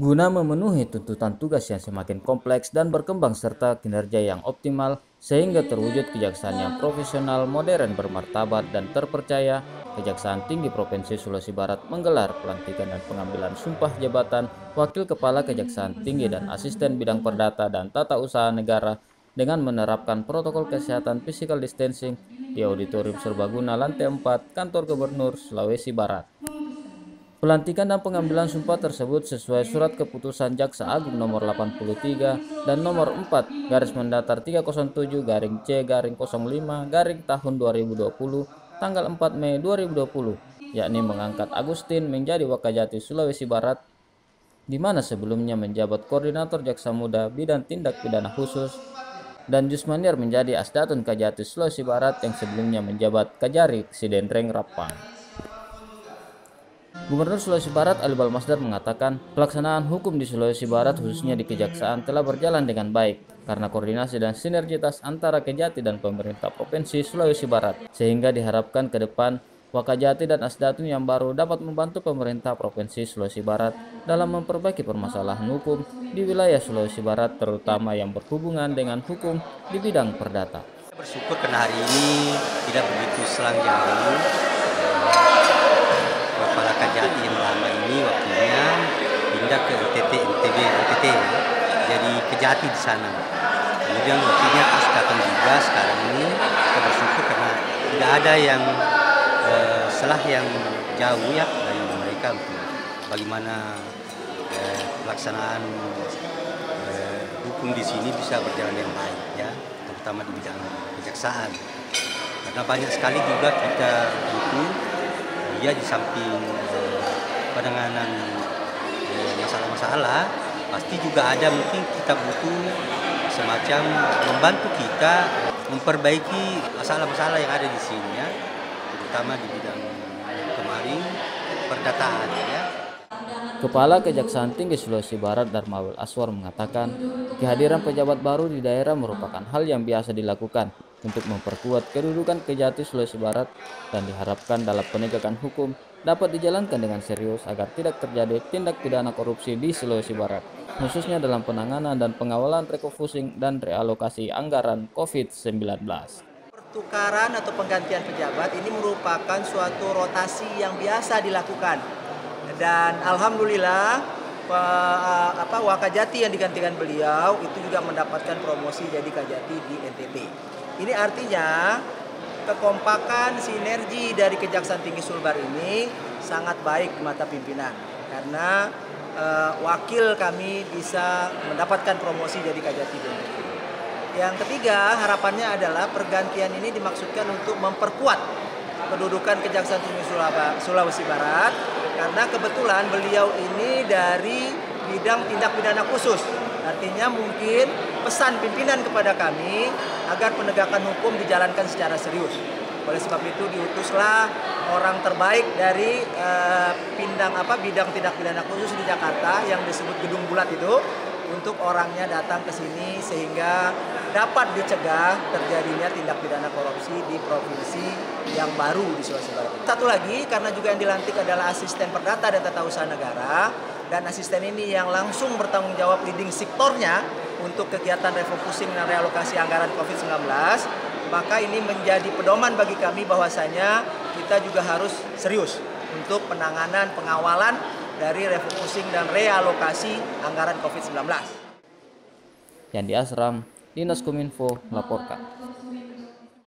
Guna memenuhi tuntutan tugas yang semakin kompleks dan berkembang serta kinerja yang optimal, sehingga terwujud kejaksaan yang profesional, modern, bermartabat, dan terpercaya, Kejaksaan Tinggi Provinsi Sulawesi Barat menggelar pelantikan dan pengambilan sumpah jabatan Wakil Kepala Kejaksaan Tinggi dan Asisten Bidang Perdata dan Tata Usaha Negara dengan menerapkan protokol kesehatan physical distancing di Auditorium Serbaguna Lantai 4 Kantor Gubernur Sulawesi Barat. Pelantikan dan pengambilan sumpah tersebut sesuai Surat Keputusan Jaksa Agung nomor 83 dan nomor 4 garis mendatar 307 garing C garing 05 garing tahun 2020 tanggal 4 Mei 2020, yakni mengangkat Agustin menjadi Wakajati Sulawesi Barat, di mana sebelumnya menjabat Koordinator Jaksa Muda Bidang Tindak Pidana Khusus, dan Jusmanir menjadi Asdatun Kajati Sulawesi Barat yang sebelumnya menjabat Kajari Sidenreng Rappang. Gubernur Sulawesi Barat Ali Balmasdar mengatakan pelaksanaan hukum di Sulawesi Barat khususnya di Kejaksaan telah berjalan dengan baik karena koordinasi dan sinergitas antara Kejati dan pemerintah Provinsi Sulawesi Barat, sehingga diharapkan ke depan Wakajati dan Asdatun yang baru dapat membantu pemerintah Provinsi Sulawesi Barat dalam memperbaiki permasalahan hukum di wilayah Sulawesi Barat, terutama yang berhubungan dengan hukum di bidang perdata. Bersyukur karena hari ini tidak begitu selang jauh. Kepala Kajati yang lama ini waktunya pindah ke NTB, ya. Jadi Kejati di sana. Kemudian waktunya terus datang juga sekarang ini. Kita bersyukur karena tidak ada yang selah yang jauh ya dari mereka untuk bagaimana pelaksanaan hukum di sini bisa berjalan yang baik ya, terutama di bidang kejaksaan. Karena banyak sekali juga kita butuh ya di samping penanganan masalah-masalah, pasti juga ada mungkin kita butuh semacam membantu kita memperbaiki masalah-masalah yang ada di sini ya, terutama di bidang kemarin perdataan ya. Kepala Kejaksaan Tinggi Sulawesi Barat Darmawel Aswar mengatakan, kehadiran pejabat baru di daerah merupakan hal yang biasa dilakukan untuk memperkuat kedudukan Kejati Sulawesi Barat dan diharapkan dalam penegakan hukum dapat dijalankan dengan serius agar tidak terjadi tindak pidana korupsi di Sulawesi Barat, khususnya dalam penanganan dan pengawalan refocusing dan realokasi anggaran COVID-19. Pertukaran atau penggantian pejabat ini merupakan suatu rotasi yang biasa dilakukan. Dan alhamdulillah Wakajati yang digantikan beliau itu juga mendapatkan promosi jadi Kajati di NTB. Ini artinya kekompakan sinergi dari Kejaksaan Tinggi Sulbar ini sangat baik di mata pimpinan karena wakil kami bisa mendapatkan promosi jadi Kajati di NTB. Yang ketiga, harapannya adalah pergantian ini dimaksudkan untuk memperkuat kedudukan Kejaksaan Tinggi Sulawesi Barat karena kebetulan beliau ini dari bidang tindak pidana khusus. Artinya mungkin pesan pimpinan kepada kami agar penegakan hukum dijalankan secara serius. Oleh sebab itu diutuslah orang terbaik dari bidang tindak pidana khusus di Jakarta yang disebut Gedung Bulat itu untuk orangnya datang ke sini sehingga dapat dicegah terjadinya tindak pidana korupsi di provinsi yang baru di Sulawesi Barat. Satu lagi, karena juga yang dilantik adalah asisten perdata dan tata usaha negara, dan asisten ini yang langsung bertanggung jawab leading sektornya untuk kegiatan refocusing dan realokasi anggaran COVID-19, maka ini menjadi pedoman bagi kami bahwasanya kita juga harus serius untuk penanganan pengawalan dari refocusing dan realokasi anggaran COVID-19. Yandi Asram, Dinas Kominfo melaporkan.